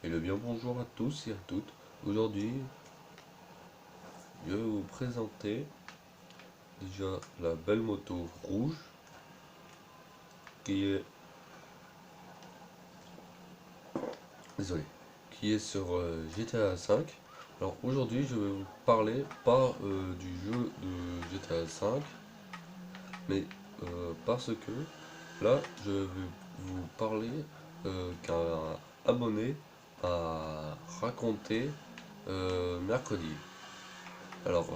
Et le bien bonjour à tous et à toutes. Aujourd'hui, je vais vous présenter déjà la belle moto rouge qui est, désolé, qui est sur GTA 5. Alors aujourd'hui, je vais vous parler pas du jeu de GTA 5, mais parce que là, je vais vous parler qu'un abonné a raconté mercredi. Alors,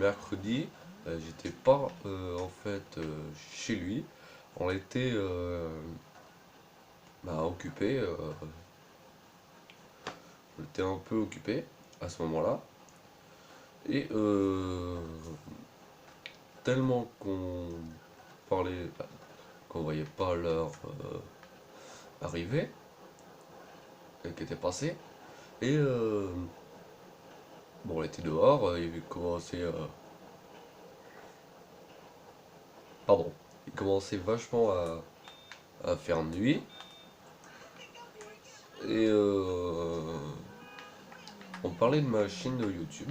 mercredi, j'étais pas en fait chez lui. On était occupé. On était un peu occupé à ce moment-là. Et tellement qu'on parlait, qu'on voyait pas l'heure arriver, qui était passée. Et bon, on était dehors. Il commençait, pardon, il commençait vachement à faire nuit. Et on parlait de ma chaîne de YouTube.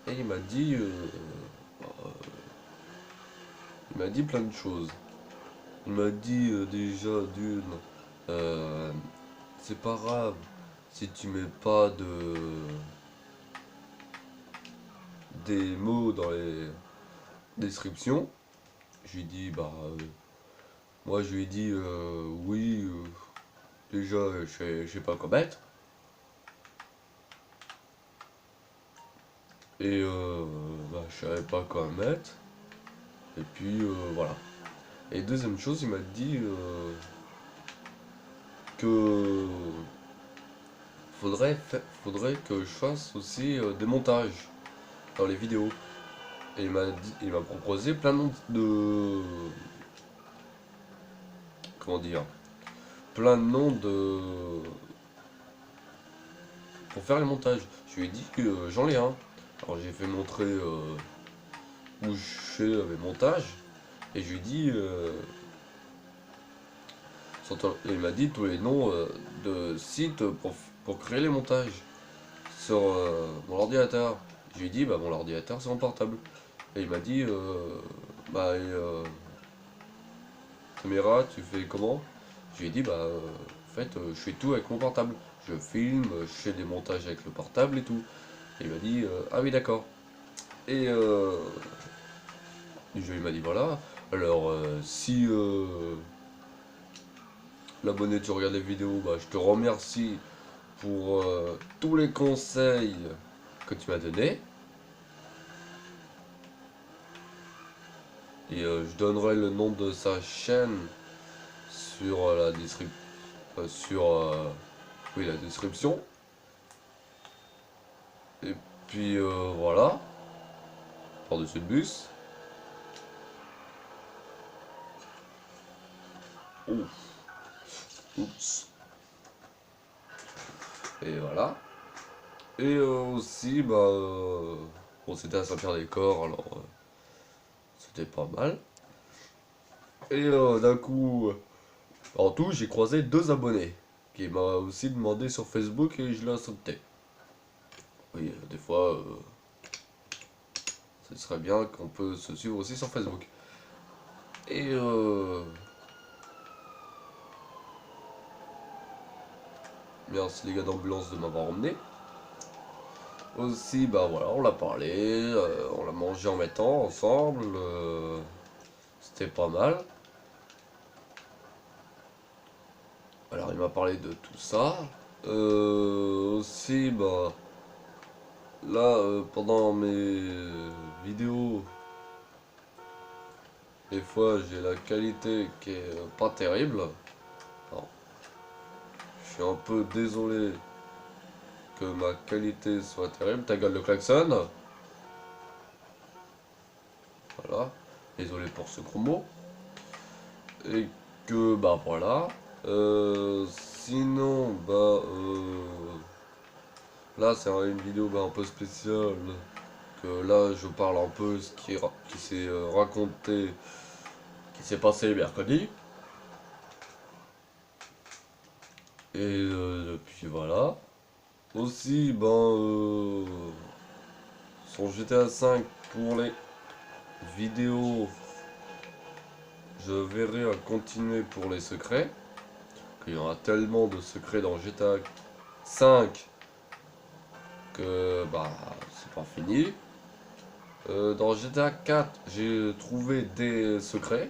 Et il m'a dit plein de choses. Il m'a dit déjà d'une, euh, c'est pas grave si tu mets pas des mots dans les descriptions. Je lui ai dit moi je lui ai dit oui, déjà je sais pas quoi mettre. Et je savais pas quoi mettre. Et puis voilà. Et deuxième chose, il m'a dit que faudrait que je fasse aussi des montages dans les vidéos. Et il m'a proposé plein de, comment dire, plein de noms de, pour faire les montages. Je lui ai dit que j'en ai un. Alors j'ai fait montrer où je fais mes montages. Et je lui ai dit, il m'a dit tous les noms de sites pour créer les montages sur mon ordinateur. Je lui ai dit, bah mon ordinateur c'est mon portable. Et il m'a dit, caméra, tu fais comment? Je lui ai dit, en fait, je fais tout avec mon portable. Je filme, je fais des montages avec le portable et tout. Et il m'a dit, ah oui, d'accord. Et il m'a dit, voilà. Alors, si l'abonné, tu regardes les vidéos, bah, je te remercie pour tous les conseils que tu m'as donnés. Et je donnerai le nom de sa chaîne sur la description. Sur oui, la description. Et puis voilà, par-dessus le bus. Ouf, oups. Et voilà. Et aussi, bon, c'était à Saint-Pierre-des-Corps, alors c'était pas mal. Et d'un coup, en tout, j'ai croisé deux abonnés qui m'a aussi demandé sur Facebook et je l'ai accepté. Oui, des fois, ce serait bien qu'on peut se suivre aussi sur Facebook. Et merci les gars d'ambulance de m'avoir emmené. Aussi, bah voilà, on l'a parlé, on l'a mangé en mettant ensemble, c'était pas mal. Alors il m'a parlé de tout ça. Aussi, là, pendant mes vidéos, des fois j'ai la qualité qui est pas terrible. Alors, je suis un peu désolé que ma qualité soit terrible. Ta gueule le klaxon. Voilà. Désolé pour ce gros mot. Et que, bah voilà. Sinon, là c'est une vidéo un peu spéciale. Que là je parle un peu ce qui s'est raconté, qui s'est passé mercredi. Et puis voilà. Aussi, sur GTA 5 pour les vidéos, je verrai à continuer pour les secrets. Il y aura tellement de secrets dans GTA 5 que c'est pas fini. Dans GTA 4, j'ai trouvé des secrets.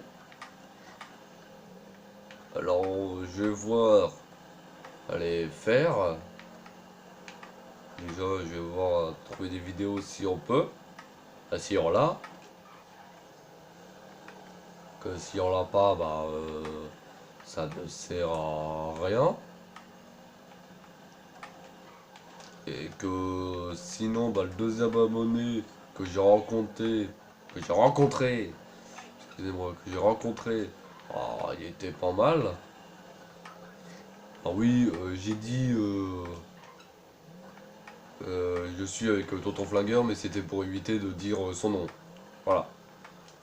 Alors je vais voir à les faire. Déjà, je vais voir trouver des vidéos si on peut. Si on l'a. Que si on l'a pas, ça ne sert à rien. Et que sinon, le deuxième abonné que j'ai rencontré, excusez-moi, que j'ai rencontré, il était pas mal. Ah oui, j'ai dit, je suis avec Tonton Flingueur, mais c'était pour éviter de dire son nom. Voilà.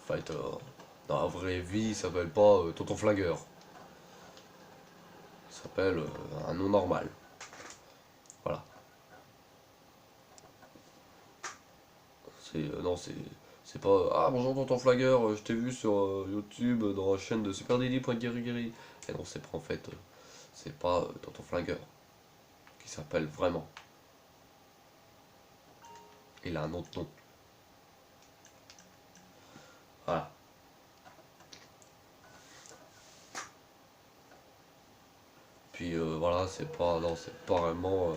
En fait, dans la vraie vie, il s'appelle pas Tonton Flingueur. Il s'appelle un nom normal. Voilà. Non, c'est pas ah bonjour Tonton Flingueur, je t'ai vu sur YouTube dans la chaîne de superdilly.guerigueri. Et non, c'est pas en fait, c'est pas Tonton Flingueur qui s'appelle vraiment. Il a un autre nom. Voilà. Puis voilà, c'est pas non, c'est pas vraiment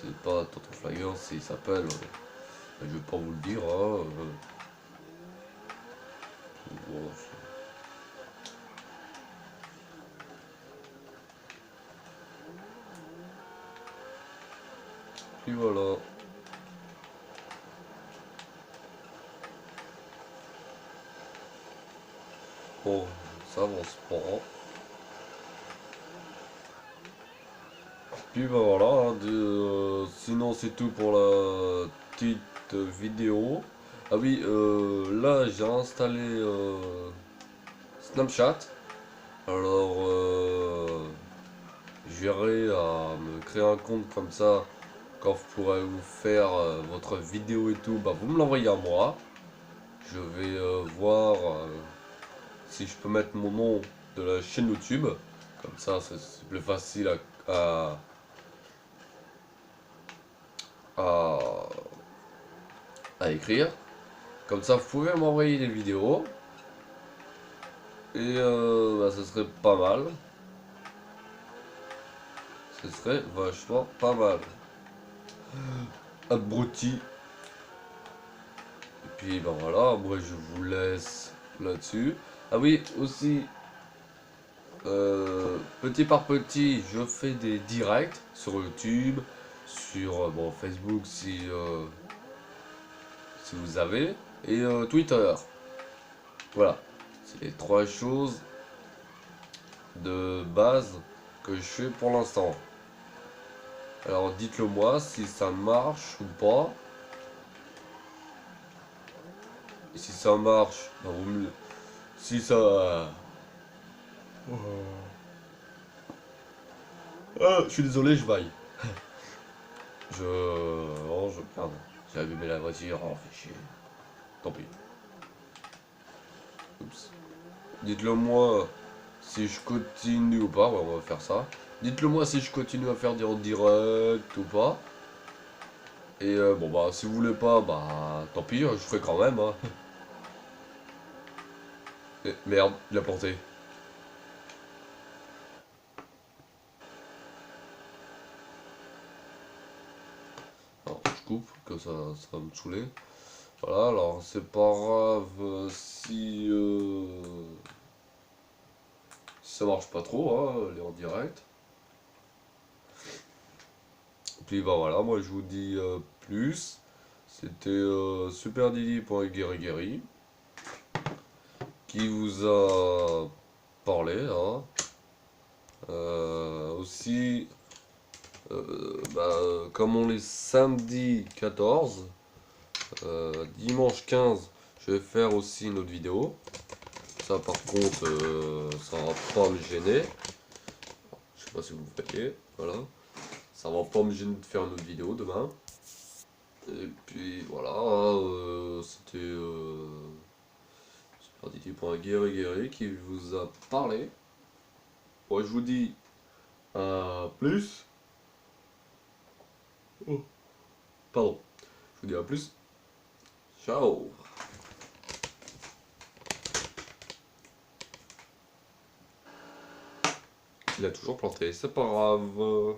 c'est pas Tonton Flingueur, il s'appelle je vais pas vous le dire hein, bon, puis voilà. Bon, ça avance pas. Puis voilà, hein, sinon c'est tout pour la petite vidéo. Ah oui, là j'ai installé Snapchat. Alors j'irai à me créer un compte comme ça. Quand vous pourrez vous faire votre vidéo et tout, vous me l'envoyez à moi. Je vais voir si je peux mettre mon nom de la chaîne YouTube. Comme ça, c'est plus facile à, à écrire. Comme ça, vous pouvez m'envoyer des vidéos. Et ce serait pas mal. Ce serait vachement pas mal. Abruti. Et puis voilà, moi je vous laisse là-dessus. Ah oui, aussi, petit par petit, je fais des directs sur YouTube, sur Facebook si vous avez, et Twitter. Voilà, c'est les trois choses de base que je fais pour l'instant. Alors dites-le moi si ça marche ou pas. Et si ça marche, si ça... Ah, je suis désolé, je vaille. Je... Oh, pardon. J'ai allumé la voiture, oh, fait chier. Tant pis. Oups. Dites-le moi si je continue ou pas, ouais, on va faire ça. Dites-le moi si je continue à faire des en direct ou pas. Et si vous voulez pas, tant pis, je ferai quand même. Hein. Merde, il a planté. Alors, je coupe, que ça va me saouler. Voilà, alors c'est pas grave si ça marche pas trop, hein, les en direct. Puis voilà, moi je vous dis plus. C'était superdilly.guerigueri qui vous a parlé. Hein. Aussi, comme on est samedi 14, dimanche 15, je vais faire aussi une autre vidéo. Ça par contre, ça va pas me gêner. Je sais pas si vous voyez, voilà. Ça va pas me gêner de faire une autre vidéo demain. Et puis voilà, c'était Super qui vous a parlé. Moi je vous dis à plus. Oh, pardon. Je vous dis à plus. Ciao. Il a toujours planté, c'est pas grave.